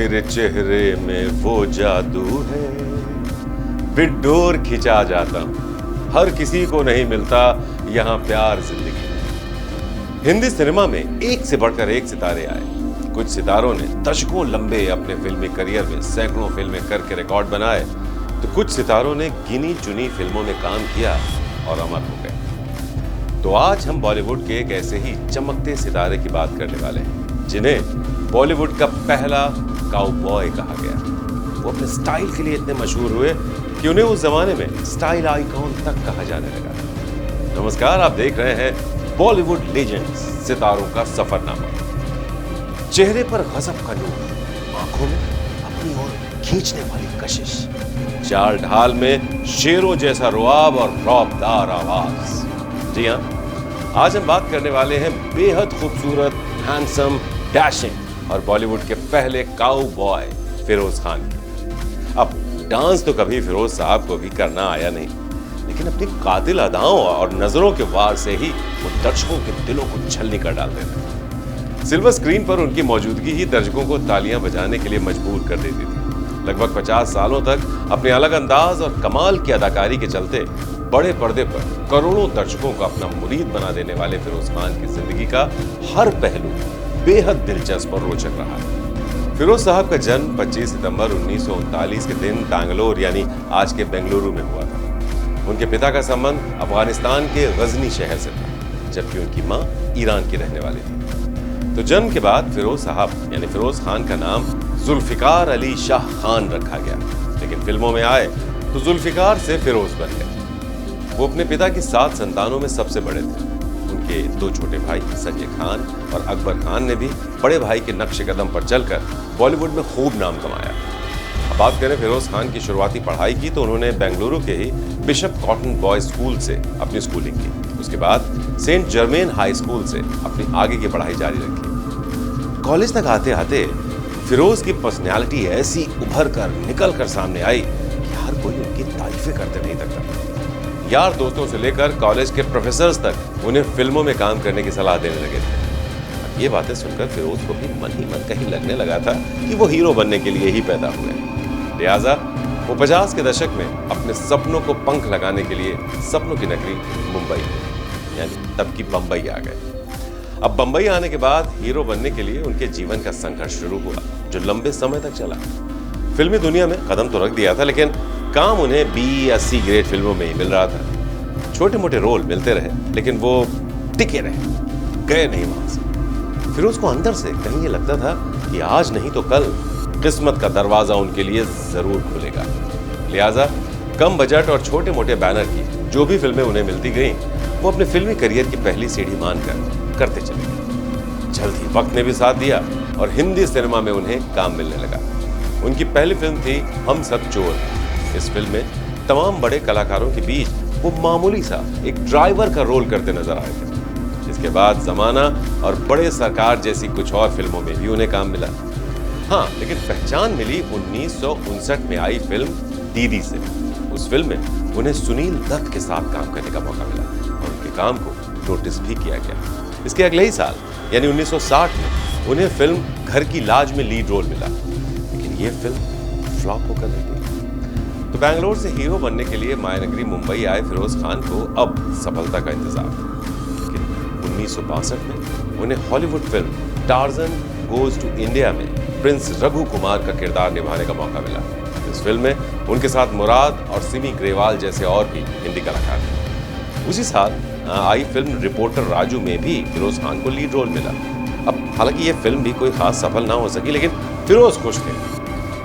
तेरे चेहरे में वो जादू है, बिडोर खिंचा जाता हूं, हर किसी को नहीं मिलता यहां प्यार जिंदगी में। हिंदी सिनेमा में एक से बढ़कर एक सितारे आए। कुछ सितारों ने दशकों लंबे अपने फिल्मी करियर में सैकड़ों फिल्में करके रिकॉर्ड बनाए, तो कुछ सितारों ने गिनी चुनी फिल्मों में काम किया और अमर हो गए। तो आज हम बॉलीवुड के एक ऐसे ही चमकते सितारे की बात करने वाले हैं, जिन्हें बॉलीवुड का पहला काउबॉय कहा गया। वो अपने स्टाइल के लिए इतने मशहूर हुए कि उन्हें उस जमाने में स्टाइल आइकॉन तक कहा जाने लगा। नमस्कार, आप देख रहे हैं बॉलीवुड लेजेंड्स, सितारों का सफरनामा। चेहरे पर गजब का नूर, आंखों में अपनी ओर खींचने वाली कशिश, चाल ढाल में शेरों जैसा रुआब और रौबदार आवाज। जी हाँ, आज हम बात करने वाले हैं बेहद खूबसूरत, हैंडसम, डैशिंग और बॉलीवुड के पहले काउबॉय फिरोज खान की। अब डांस तो कभी फिरोज साहब को भी करना आया नहीं, लेकिन अपनी कातिल अदाओं और नजरों के वार से ही वो दर्शकों के दिलों को छलनी कर डालते थे। सिल्वर स्क्रीन पर उनकी मौजूदगी ही दर्शकों को तालियां बजाने के लिए मजबूर कर देती थी। लगभग 50 सालों तक अपने अलग अंदाज और कमाल की अदाकारी के चलते बड़े पर्दे पर करोड़ों दर्शकों को अपना मुरीद बना देने वाले फिरोज खान की जिंदगी का हर पहलू बेहद दिलचस्प और रोचक रहा है। फिरोज साहब का जन्म 25 सितंबर 1939 के दिन बैंगलोर यानी आज के बेंगलुरु में हुआ था। उनके पिता का संबंध अफगानिस्तान के गजनी शहर से था, जबकि उनकी मां ईरान की रहने वाली थी। तो जन्म के बाद फिरोज साहब यानी फिरोज खान का नाम जुल्फिकार अली शाह खान रखा गया, लेकिन फिल्मों में आए तो जुल्फिकार से फिरोज बन गए। वो अपने पिता की 7 संतानों में सबसे बड़े थे। उनके 2 छोटे भाई संजय खान और अकबर खान ने भी बड़े भाई के नक्श कदम पर चलकर बॉलीवुड में खूब नाम कमाया। अब बात करें फिरोज खान की शुरुआती पढ़ाई की, तो उन्होंने बेंगलुरु के ही बिशप कॉटन बॉयज स्कूल से अपनी स्कूलिंग की। उसके बाद सेंट जर्मेन हाई स्कूल से अपनी आगे की पढ़ाई जारी रखी। कॉलेज तक आते आते फिरोज की पर्सनैलिटी ऐसी उभर कर निकल कर सामने आई कि हर कोई उनकी तारीफें करते नहीं तक रहा। यार दोस्तों से लेकर कॉलेज के प्रोफेसर्स तक उन्हें फिल्मों में काम करने की सलाह देने लगे थे। ये बातें सुनकर फिरोज को भी मन ही मन कहीं लगने लगा था कि वो हीरो बनने के लिए ही पैदा हुए। लिहाजा वो 50 के दशक में अपने सपनों को पंख लगाने के लिए सपनों की नगरी मुंबई यानी तब की बंबई आ गए। अब बंबई आने के बाद हीरो बनने के लिए उनके जीवन का संघर्ष शुरू हुआ, जो लंबे समय तक चला। फिल्मी दुनिया में कदम तो रख दिया था, लेकिन काम उन्हें B या C ग्रेड फिल्मों में ही मिल रहा था। छोटे मोटे रोल मिलते रहे, लेकिन वो टिके रहे, गए नहीं वहां से। फिर उसको अंदर से कहीं ये लगता था कि आज नहीं तो कल किस्मत का दरवाजा उनके लिए जरूर खुलेगा। लिहाजा कम बजट और छोटे मोटे बैनर की जो भी फिल्में उन्हें मिलती गईं, वो अपने फिल्मी करियर की पहली सीढ़ी मानकर करते चले गए। जल्द ही वक्त ने भी साथ दिया और हिंदी सिनेमा में उन्हें काम मिलने लगा। उनकी पहली फिल्म थी हम सब चोर। इस फिल्म में तमाम बड़े कलाकारों के बीच वो मामूली सा एक ड्राइवर का रोल करते नजर आए थे। इसके बाद जमाना और बड़े सरकार जैसी कुछ और फिल्मों में भी उन्हें काम मिला। हाँ, लेकिन पहचान मिली 1959 में आई फिल्म दीदी से। उस फिल्म में उन्हें सुनील दत्त के साथ काम करने का मौका मिला और उनके काम को नोटिस भी किया गया। इसके अगले ही साल यानी 1960 में उन्हें फिल्म घर की लाज में लीड रोल मिला, लेकिन ये फिल्म फ्लॉप होकर रह गई। तो बैंगलोर से हीरो बनने के लिए मायानगरी मुंबई आए फिरोज खान को अब सफलता का इंतजार था, लेकिन 1962 में उन्हें Hollywood film Tarzan goes to India में प्रिंस रघु कुमार का किरदार निभाने का मौका मिला। इस फिल्म में उनके साथ मुराद और सिमी ग्रेवाल जैसे और भी हिंदी कलाकार थे। उसी साल आई फिल्म रिपोर्टर राजू में भी फिरोज खान को लीड रोल मिला। अब हालांकि ये फिल्म भी कोई खास सफल ना हो सकी, लेकिन फिरोज खुश थे।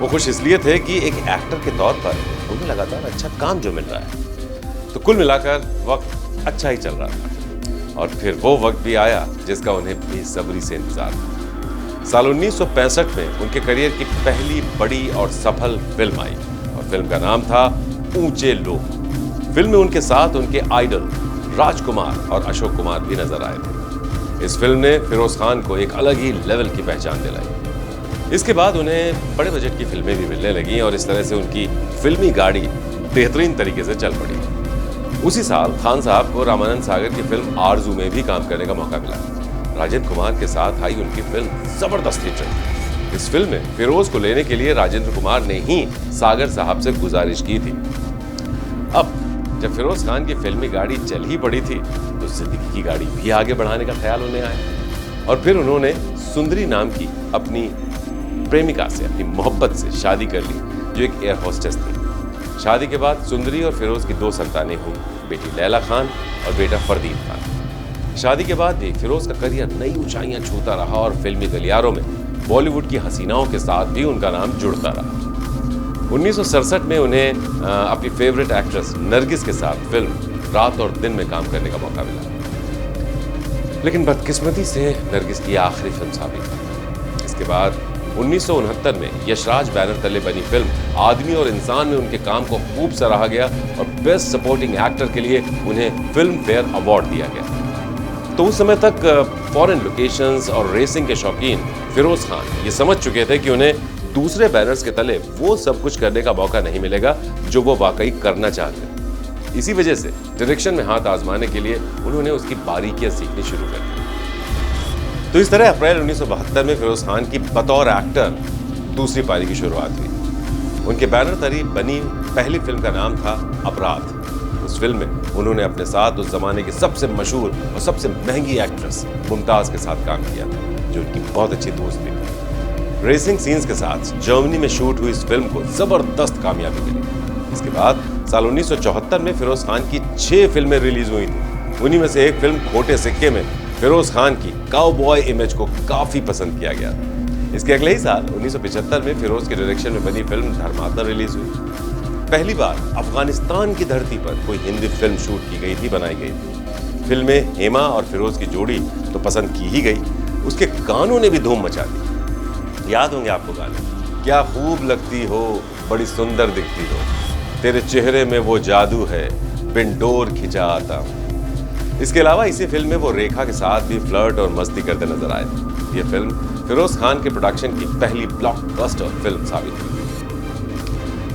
वो खुश इसलिए थे कि एक एक्टर के तौर पर उन्हें लगातार अच्छा काम जो मिल रहा है। तो कुल मिलाकर वक्त अच्छा ही चल रहा था, और फिर वो वक्त भी आया जिसका उन्हें बेसब्री से इंतजार था। साल 1965 में उनके करियर की पहली बड़ी और सफल फिल्म आई, और फिल्म का नाम था ऊंचे लोग। फिल्म में उनके साथ उनके आइडल राजकुमार और अशोक कुमार भी नजर आए थे। इस फिल्म ने फिरोज खान को एक अलग ही लेवल की पहचान दिलाई। इसके बाद उन्हें बड़े बजट की फिल्में भी मिलने लगीं और इस तरह से उनकी फिल्मी गाड़ी बेहतरीन तरीके से चल पड़ी। उसी साल खान साहब को रामानंद सागर की फिल्म आरजू में भी काम करने का मौका मिला। राजेंद्र कुमार के साथ आई उनकी फिल्म जबरदस्त हिट रही। इस फिल्म में फिरोज को लेने के लिए राजेंद्र कुमार ने ही सागर साहब से गुजारिश की थी। अब जब फिरोज खान की फिल्मी गाड़ी चल ही पड़ी थी तो जिंदगी की गाड़ी भी आगे बढ़ाने का ख्याल उन्हें आया और फिर उन्होंने सुंदरी नाम की अपनी प्रेमिका से, अपनी मोहब्बत से शादी कर ली, जो एक एयर होस्टेस थी। शादी के बाद सुंदरी और फिरोज की 2 संतानें हुई, बेटी लैला खान और बेटा फरदीन खान। शादी के बाद भी फिरोज का करियर नई ऊंचाइयां छूता रहा और फिल्मी गलियारों में बॉलीवुड की हसीनाओं के साथ भी उनका नाम जुड़ता रहा। 1967 में उन्हें अपनी फेवरेट एक्ट्रेस नरगिस के साथ फिल्म रात और दिन में काम करने का मौका मिला, लेकिन बदकिस्मती से नरगिस की आखिरी फिल्म साबित हुई। इसके बाद 1969 में यशराज बैनर तले बनी फिल्म आदमी और इंसान में उनके काम को खूब सराहा गया और बेस्ट सपोर्टिंग एक्टर के लिए उन्हें फिल्म फेयर अवार्ड दिया गया। तो उस समय तक फॉरेन लोकेशंस और रेसिंग के शौकीन फिरोज खान ये समझ चुके थे कि उन्हें दूसरे बैनर्स के तले वो सब कुछ करने का मौका नहीं मिलेगा जो वो वाकई करना चाहते हैं। इसी वजह से डायरेक्शन में हाथ आजमाने के लिए उन्होंने उसकी बारीकियां सीखनी शुरू कर दी। तो इस तरह अप्रैल 1972 में फिरोज खान की बतौर एक्टर दूसरी पारी की शुरुआत हुई। उनके बैनर तले बनी पहली फिल्म का नाम था अपराध। उस फिल्म में उन्होंने अपने साथ उस जमाने की सबसे मशहूर और सबसे महंगी एक्ट्रेस मुमताज के साथ काम किया था, जो उनकी बहुत अच्छी दोस्त थी। रेसिंग सीन्स के साथ जर्मनी में शूट हुई इस फिल्म को जबरदस्त कामयाबी मिली। इसके बाद साल 1974 में फिरोज खान की 6 फिल्में रिलीज हुई थी। उन्हीं में से एक फिल्म खोटे सिक्के में फिरोज खान की काउबॉय इमेज को काफी पसंद किया गया था। इसके अगले ही साल 1975 में फिरोज के डायरेक्शन में बनी फिल्म धर्मात्मा रिलीज हुई। पहली बार अफगानिस्तान की धरती पर कोई हिंदी फिल्म शूट की गई थी, बनाई गई थी। फिल्म में हेमा और फिरोज की जोड़ी तो पसंद की ही गई, उसके गानों ने भी धूम मचा दी। याद होंगे आपको गाने, क्या खूब लगती हो, बड़ी सुंदर दिखती हो, तेरे चेहरे में वो जादू है, बिन डोर खिंचा आता हूं। इसके अलावा इसी फिल्म में वो रेखा के साथ भी फ्लर्ट और मस्ती करते नजर आए थे। ये फिल्म फिरोज खान के प्रोडक्शन की पहली ब्लॉकबस्टर फिल्म साबित हुई।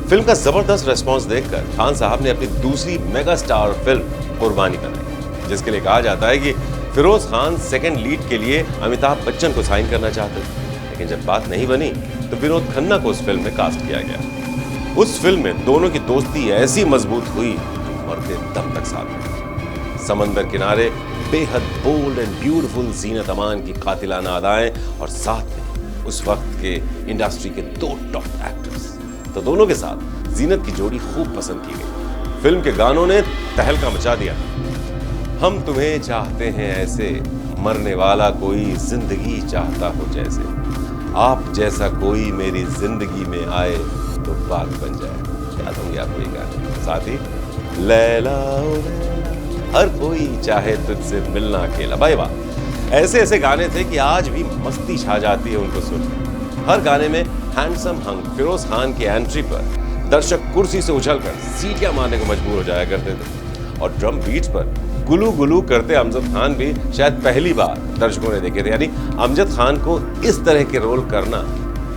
फिल्म का जबरदस्त रिस्पांस देखकर खान साहब ने अपनी दूसरी मेगा स्टार फिल्म कुर्बानी बनाई, जिसके लिए कहा जाता है कि फिरोज खान सेकंड लीड के लिए अमिताभ बच्चन को साइन करना चाहते थे, लेकिन जब बात नहीं बनी तो विनोद खन्ना को उस फिल्म में कास्ट किया गया। उस फिल्म में दोनों की दोस्ती ऐसी मजबूत हुई जो मरते दम तक साथ रही। समंदर किनारे बेहद bold and beautiful Zeenat Aman की कातिलाना अदाएं और साथ में उस वक्त के इंडस्ट्री के 2 टॉप एक्टर्स, तो दोनों के साथ जीनत की जोड़ी खूब पसंद की गई। फिल्म के गानों ने तहलका मचा दिया। हम तुम्हें चाहते हैं ऐसे, मरने वाला कोई जिंदगी चाहता हो जैसे, आप जैसा कोई मेरी जिंदगी में आए तो बात बन जाए। याद होंगे आपको ये गाने। साथ ही लैला ओ लैला, हर कोई चाहे तुझसे मिलना अकेला। भाई वाह, ऐसे ऐसे गाने थे कि आज भी मस्ती छा जाती है उनको सुन। हर गाने में हैंडसम हंग फिरोज खान की एंट्री पर दर्शक कुर्सी से उछलकर सीटियां मारने को मजबूर हो जाया करते थे और ड्रम बीट्स पर गुलू गुलू करते अमजद खान भी शायद पहली बार दर्शकों ने देखे थे। यानी अमजद खान को इस तरह के रोल करना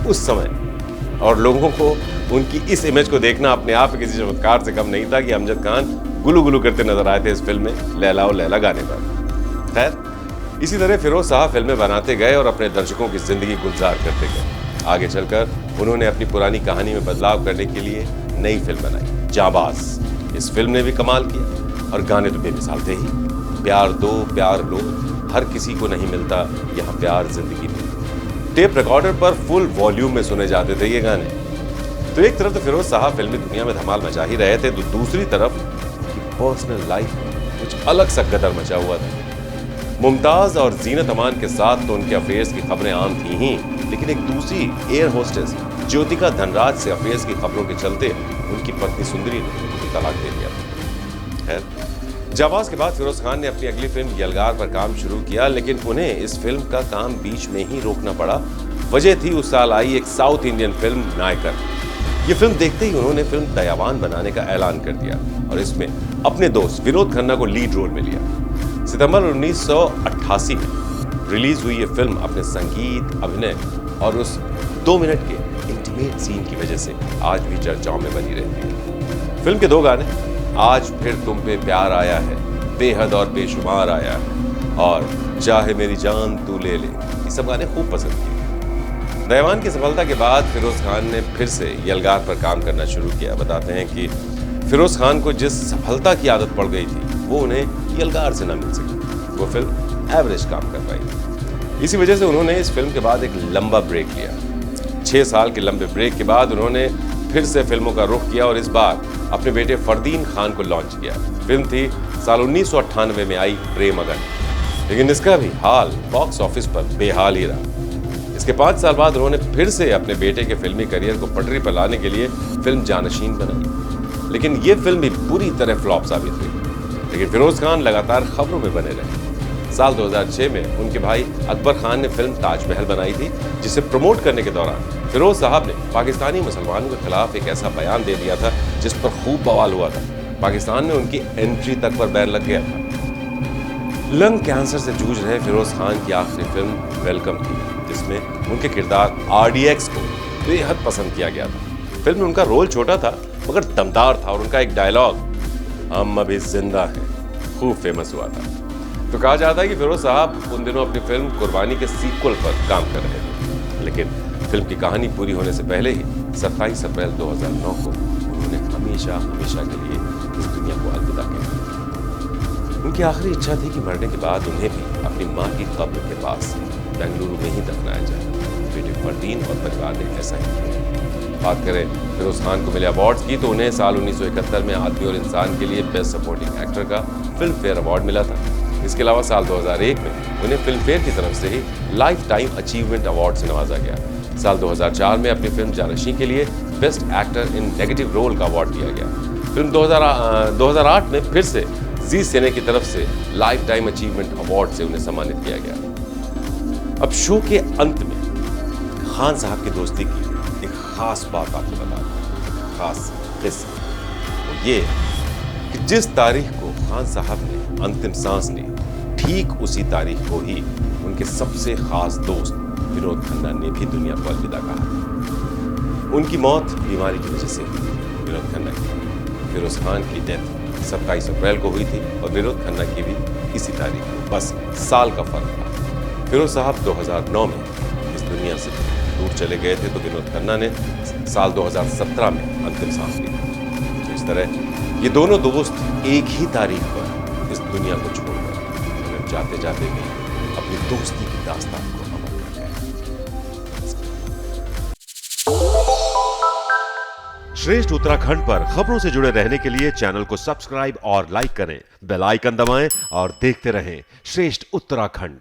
उस समय और लोगों को उनकी इस इमेज को देखना अपने आप किसी चमत्कार से कम नहीं था कि अमजद खान गुलू गुलू करते नजर आए थे इस फिल्म में लैला और लैला गाने पर। खैर, इसी तरह फिरोज साहब फिल्में बनाते गए और अपने दर्शकों की जिंदगी गुलजार करते गए। आगे चलकर उन्होंने अपनी पुरानी कहानी में बदलाव करने के लिए नई फिल्म बनाई जाबाज। इस फिल्म ने भी कमाल किया और गाने तो बेमिसाल थे ही। प्यार दो प्यार लो, हर किसी को नहीं मिलता यहाँ प्यार जिंदगी में, टेप रिकॉर्डर पर फुल वॉल्यूम में सुने जाते थे ये गाने। तो एक तरफ तो फिरोज साहब फिल्मी दुनिया में धमाल मचा ही रहे थे, तो दूसरी तरफ पर्सनल लाइफ में कुछ अलग सा गदर मचा हुआ था। मुमताज और जीनत अमान के साथ तो उनके अफेयर्स की खबरें आम थी ही, लेकिन एक दूसरी एयर होस्टेस ज्योतिका धनराज से अफेयर्स की खबरों के चलते उनकी पत्नी सुंदरी ने उनको तलाक दे दिया। खैर, जाबाज के बाद फिरोज खान ने अपनी अगली फिल्म यलगार पर काम शुरू किया, लेकिन उन्हें इस फिल्म का काम बीच में ही रोकना पड़ा। वजह थी उस साल आई एक साउथ इंडियन फिल्म नायकर। ये फिल्म देखते ही उन्होंने फिल्म दयावान बनाने का ऐलान कर दिया और इसमें अपने दोस्त विनोद खन्ना को लीड रोल में लिया। सितंबर 1988 में रिलीज हुई ये फिल्म अपने संगीत, अभिनय और उस 2 मिनट के इंटीमेट सीन की वजह से आज भी चर्चाओं में बनी रहती है। फिल्म के 2 गाने, आज फिर तुम पे प्यार आया है, बेहद और बेशुमार आया है और चाहे मेरी जान तू ले ले, ये सब गाने खूब पसंद किए। दयावान की सफलता के बाद फिरोज खान ने फिर से यलगार पर काम करना शुरू किया। बताते हैं कि फिरोज खान को जिस सफलता की आदत पड़ गई थी वो उन्हें यलगार से ना मिल सकी। वो फिल्म एवरेज काम कर पाई थी। इसी वजह से उन्होंने इस फिल्म के बाद एक लंबा ब्रेक लिया। 6 साल के लंबे ब्रेक के बाद उन्होंने फिर से फिल्मों का रुख किया और इस बार अपने बेटे फरदीन खान को लॉन्च किया। फिल्म थी साल 1998 में आई प्रेम अगन, लेकिन इसका भी हाल बॉक्स ऑफिस पर बेहाल ही रहा। इसके 5 साल बाद उन्होंने फिर से अपने बेटे के फिल्मी करियर को पटरी पर लाने के लिए फिल्म जानशीन बनाई, लेकिन ये फिल्म भी पूरी तरह फ्लॉप साबित हुई। लेकिन फिरोज खान लगातार खबरों में बने रहे। साल 2006 में उनके भाई अकबर खान ने फिल्म ताजमहल बनाई थी, जिसे प्रमोट करने के दौरान फिरोज साहब ने पाकिस्तानी मुसलमानों के खिलाफ एक ऐसा बयान दे दिया था जिस पर खूब बवाल हुआ था। पाकिस्तान में उनकी एंट्री तक पर बैन लग गया था। लंग कैंसर से जूझ रहे फिरोज खान की आखिरी फिल्म वेलकम थी, जिसमें उनके किरदार RDX को बेहद पसंद किया गया था। फिल्म में उनका रोल छोटा था मगर दमदार था और उनका एक डायलॉग हम अभी जिंदा हैं खूब फेमस हुआ था। तो कहा जाता है कि फिरोज साहब उन दिनों अपनी फिल्म कुर्बानी के सीक्वल पर काम कर रहे थे, लेकिन फिल्म की कहानी पूरी होने से पहले ही 27 अप्रैल 2009 को उन्होंने हमेशा हमेशा के लिए इस दुनिया को अलविदा कह दिया। उनकी आखिरी इच्छा थी कि मरने के बाद उन्हें भी अपनी मां की कब्र के पास बेंगलुरु में ही दफनाया जाए। बेटे फरदीन और परिवार ने ऐसा ही किया। बात करें फिरोज खान को मिले अवार्ड्स की तो उन्हें साल 1971 में आदमी और इंसान के लिए बेस्ट सपोर्टिंग एक्टर का फिल्म फेयर अवार्ड मिला था। इसके अलावा साल 2001 में उन्हें फिल्म फेयर की तरफ से ही लाइफ टाइम अचीवमेंट अवार्ड से नवाजा गया। साल 2004 में अपनी फिल्म जानशी के लिए best actor in negative role का अवार्ड दिया गया। फिल्म 2008 में फिर से जी सिने की तरफ से लाइफ टाइम अचीवमेंट अवार्ड से उन्हें सम्मानित किया गया। अब शो के अंत में खान साहब की दोस्ती की एक खास बात आपको बता दूं, खास किस्सा वो ये कि जिस तारीख को खान साहब ने अंतिम सांस ली, ठीक उसी तारीख को ही उनके सबसे खास दोस्त विनोद खन्ना ने भी दुनिया को अलविदा कहा। उनकी मौत बीमारी की वजह से हुई। विनोद खन्ना की फिरोज खान की डेथ 27 अप्रैल को हुई थी और विनोद खन्ना की भी इसी तारीख को, बस साल का फर्क था। फिरोज साहब 2009 में इस दुनिया से दूर चले गए थे तो विनोद खन्ना ने साल 2017 में अंतिम सांस ली थी। तो इस तरह ये दोनों दोस्त एक ही तारीख पर इस दुनिया को छोड़कर जाते जाते भी अपनी दोस्ती की दास्तान को अमर कर गए। श्रेष्ठ उत्तराखंड पर खबरों से जुड़े रहने के लिए चैनल को सब्सक्राइब और लाइक करें, बेल आइकन दबाएं और देखते रहें श्रेष्ठ उत्तराखंड।